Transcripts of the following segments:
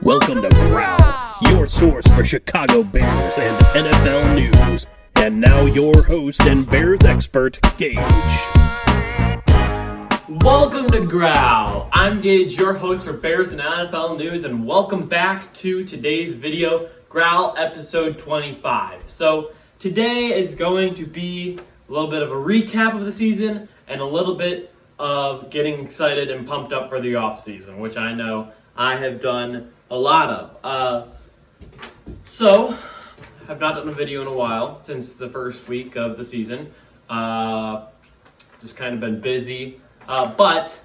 Welcome to Growl, your source for Chicago Bears and NFL news. And now your host and Bears expert, Gage. Welcome to Growl. I'm Gage, your host for Bears and NFL news, and welcome back to today's video, Growl episode 25. So today is going to be a little bit of a recap of the season and a little bit of getting excited and pumped up for the offseason, which I know I have done a lot of. So, I've not done a video in a while since the first week of the season. Just kind of been busy. But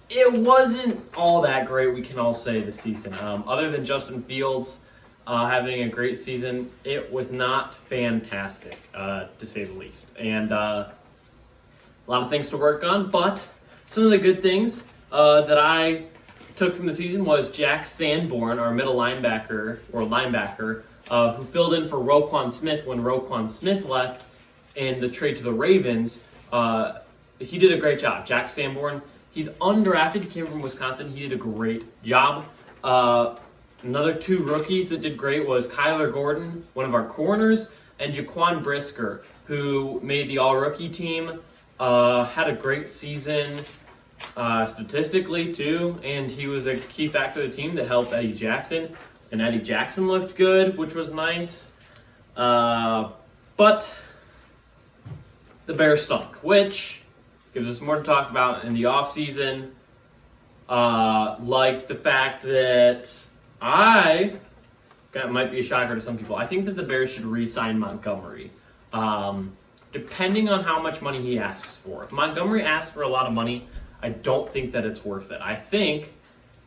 it wasn't all that great, we can all say, this season. Other than Justin Fields having a great season, it was not fantastic, to say the least. And a lot of things to work on, but some of the good things that I took from the season was Jack Sanborn, our middle linebacker, who filled in for Roquan Smith when Roquan Smith left in the trade to the Ravens. He did a great job. Jack Sanborn, he's undrafted. He came from Wisconsin. He did a great job. Another two rookies that did great was Kyler Gordon, one of our corners, and Jaquan Brisker, who made the all-rookie team. Had a great season statistically, too, and he was a key factor of the team to help Eddie Jackson. And Eddie Jackson looked good, which was nice. But the Bears stunk, which gives us more to talk about in the offseason. Like the fact that might be a shocker to some people. I think that the Bears should re-sign Montgomery, depending on how much money he asks for. If Montgomery asks for a lot of money, I don't think that it's worth it. I think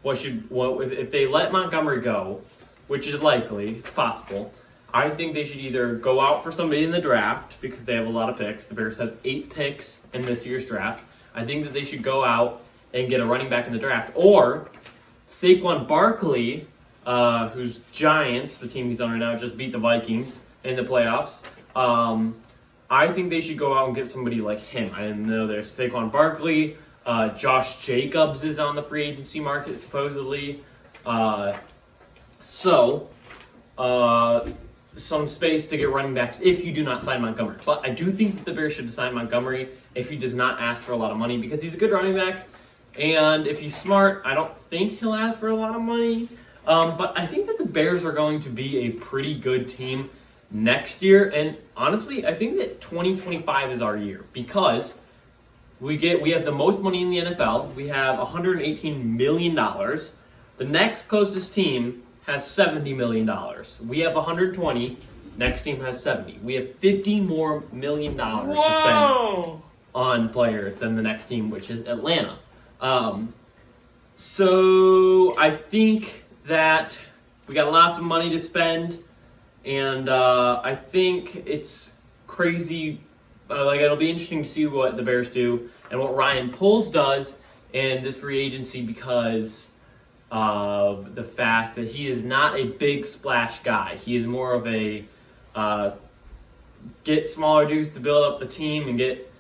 if they let Montgomery go, which is likely, it's possible, I think they should either go out for somebody in the draft because they have a lot of picks. The Bears have 8 picks in this year's draft. I think that they should go out and get a running back in the draft. Or Saquon Barkley, who's Giants, the team he's on right now, just beat the Vikings in the playoffs. I think they should go out and get somebody like him. I know there's Saquon Barkley. Josh Jacobs is on the free agency market, supposedly. Some space to get running backs if you do not sign Montgomery. But I do think that the Bears should sign Montgomery if he does not ask for a lot of money, because he's a good running back. And if he's smart, I don't think he'll ask for a lot of money. But I think that the Bears are going to be a pretty good team next year. And honestly, I think that 2025 is our year, because we have the most money in the NFL. We have $118 million. The next closest team has $70 million. We have 120. Next team has 70. We have $50 more million to spend on players than the next team, which is Atlanta. So I think that we got lots of money to spend, and I think it's crazy. It'll be interesting to see what the Bears do and what Ryan Poles does in this free agency, because of the fact that he is not a big splash guy. He is more of a get smaller dudes to build up the team and get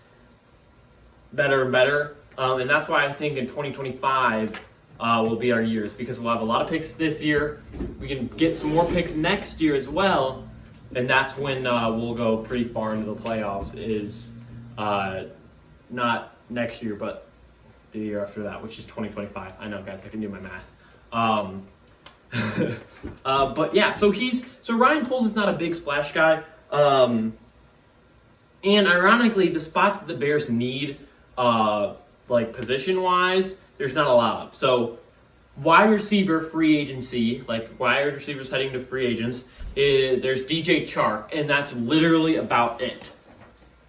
better and better. And that's why I think in 2025 will be our years, because we'll have a lot of picks this year. We can get some more picks next year as well. And that's when we'll go pretty far into the playoffs, is not next year, but the year after that, which is 2025. I know, guys, I can do my math. But yeah, so Ryan Poles is not a big splash guy. And ironically, the spots that the Bears need, position-wise, there's not a lot of. So wide receiver free agency, wide receivers heading to free agents, there's DJ Chark, and that's literally about it.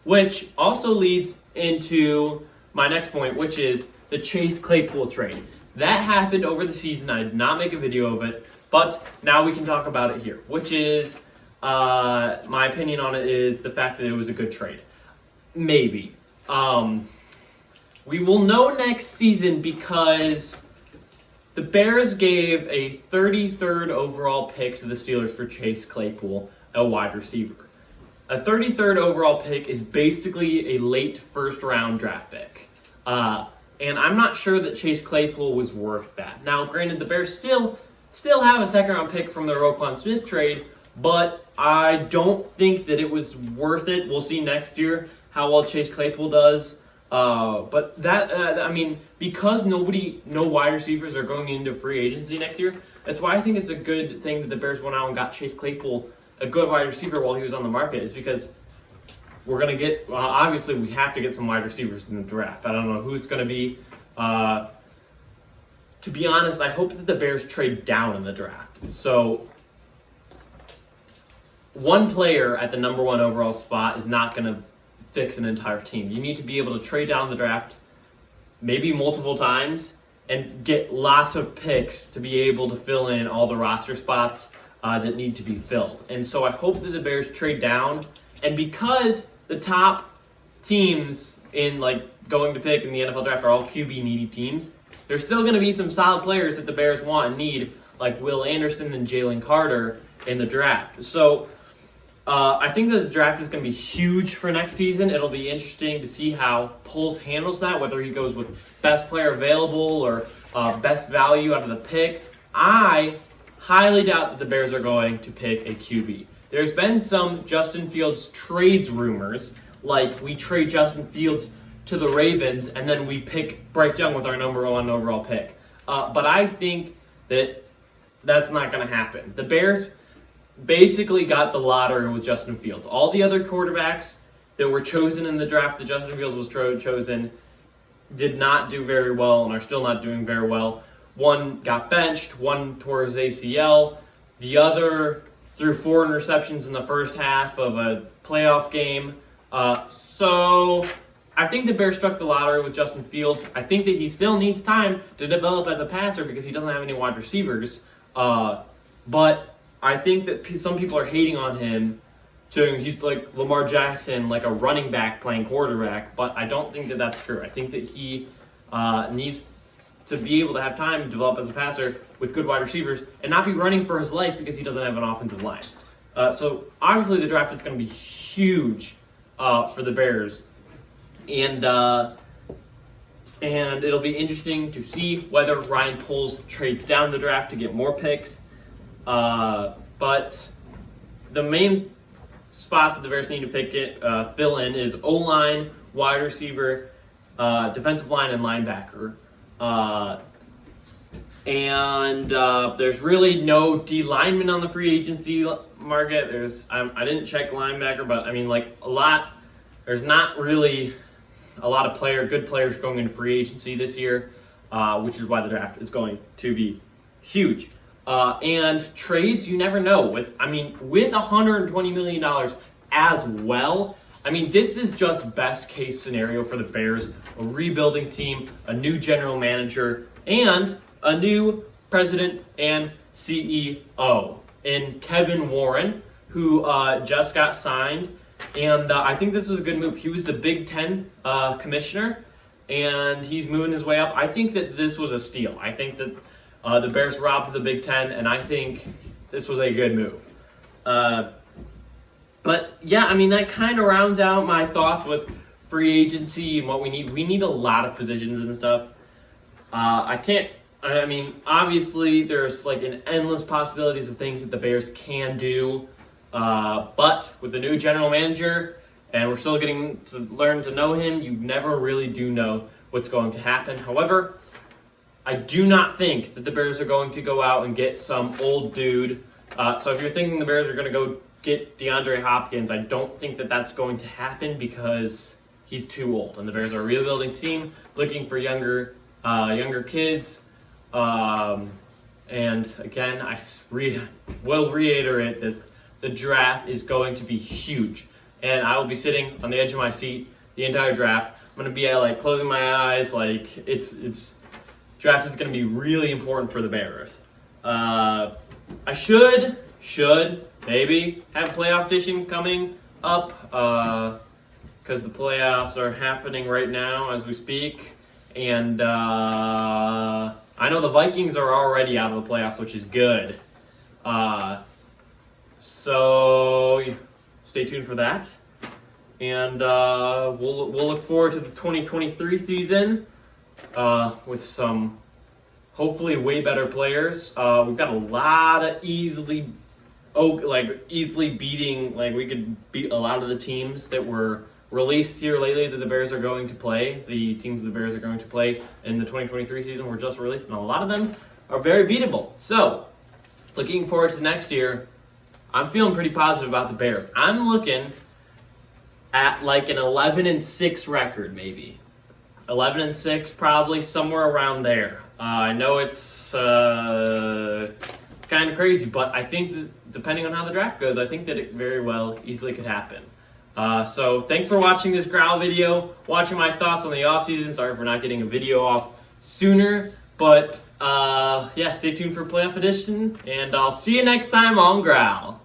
Which also leads into my next point, which is the Chase Claypool trade. That happened over the season. I did not make a video of it, but now we can talk about it here, which is, my opinion on it is the fact that it was a good trade. Maybe. We will know next season, because the Bears gave a 33rd overall pick to the Steelers for Chase Claypool, a wide receiver. A 33rd overall pick is basically a late first-round draft pick. And I'm not sure that Chase Claypool was worth that. Now, granted, the Bears still have a second-round pick from the Roquan Smith trade, but I don't think that it was worth it. We'll see next year how well Chase Claypool does. But because no wide receivers are going into free agency next year, that's why I think it's a good thing that the Bears went out and got Chase Claypool, a good wide receiver, while he was on the market, is because we're going to get, obviously we have to get some wide receivers in the draft. I don't know who it's going to be. To be honest, I hope that the Bears trade down in the draft. So one player at the number 1 overall spot is not going to fix an entire team. You need to be able to trade down the draft maybe multiple times and get lots of picks to be able to fill in all the roster spots that need to be filled. And so I hope that the Bears trade down. And because the top teams in going to pick in the NFL draft are all QB needy teams, there's still going to be some solid players that the Bears want and need, like Will Anderson and Jalen Carter in the draft. So I think that the draft is going to be huge for next season. It'll be interesting to see how Poles handles that, whether he goes with best player available or best value out of the pick. I highly doubt that the Bears are going to pick a QB. There's been some Justin Fields trades rumors, like we trade Justin Fields to the Ravens and then we pick Bryce Young with our number 1 overall pick. But I think that that's not going to happen. The Bears basically got the lottery with Justin Fields. All the other quarterbacks that were chosen in the draft that Justin Fields was chosen did not do very well and are still not doing very well. One got benched, one tore his ACL, the other threw 4 interceptions in the first half of a playoff game. So I think the Bears struck the lottery with Justin Fields. I think that he still needs time to develop as a passer because he doesn't have any wide receivers. But I think that some people are hating on him, saying he's like Lamar Jackson, like a running back playing quarterback. But I don't think that that's true. I think that he needs to be able to have time to develop as a passer with good wide receivers and not be running for his life because he doesn't have an offensive line. So obviously the draft is going to be huge for the Bears. And it'll be interesting to see whether Ryan Poles trades down the draft to get more picks. But the main spots that the Bears need to fill in is O-line, wide receiver, defensive line, and linebacker. There's really no D lineman on the free agency market. I didn't check linebacker, but I mean, there's not really a lot of good players going into free agency this year, which is why the draft is going to be huge. And trades, you never know. With $120 million as well, this is just best case scenario for the Bears. A rebuilding team, a new general manager, and a new president and CEO in Kevin Warren, who just got signed. And I think this was a good move. He was the Big Ten commissioner, and he's moving his way up. I think that this was a steal. I think that the Bears robbed the Big Ten, and I think this was a good move. But yeah, that kind of rounds out my thoughts with free agency and what we need. We need a lot of positions and stuff. Obviously there's an endless possibilities of things that the Bears can do. But with the new general manager, and we're still getting to learn to know him, you never really do know what's going to happen. However, I do not think that the Bears are going to go out and get some old dude. So if you're thinking the Bears are going to go get DeAndre Hopkins, I don't think that that's going to happen because he's too old. And the Bears are a rebuilding team looking for younger kids. And again, I will reiterate this. The draft is going to be huge. And I will be sitting on the edge of my seat the entire draft. I'm going to be closing my eyes. Draft is going to be really important for the Bears. I should maybe have playoff edition coming up because the playoffs are happening right now as we speak. And I know the Vikings are already out of the playoffs, which is good. So stay tuned for that. And we'll look forward to the 2023 season. with some hopefully way better players. We've got a lot of easily beating, like we could beat a lot of the teams that were released here lately that the Bears are going to play. The teams the Bears are going to play in the 2023 season were just released, and a lot of them are very beatable. So, looking forward to next year, I'm feeling pretty positive about the Bears. I'm looking at like an 11-6 record, maybe 11-6, probably somewhere around there. I know it's kind of crazy, but I think that depending on how the draft goes, I think that it very well easily could happen. So thanks for watching this Growl video, watching my thoughts on the offseason. Sorry for not getting a video off sooner, but yeah, stay tuned for playoff edition, and I'll see you next time on Growl.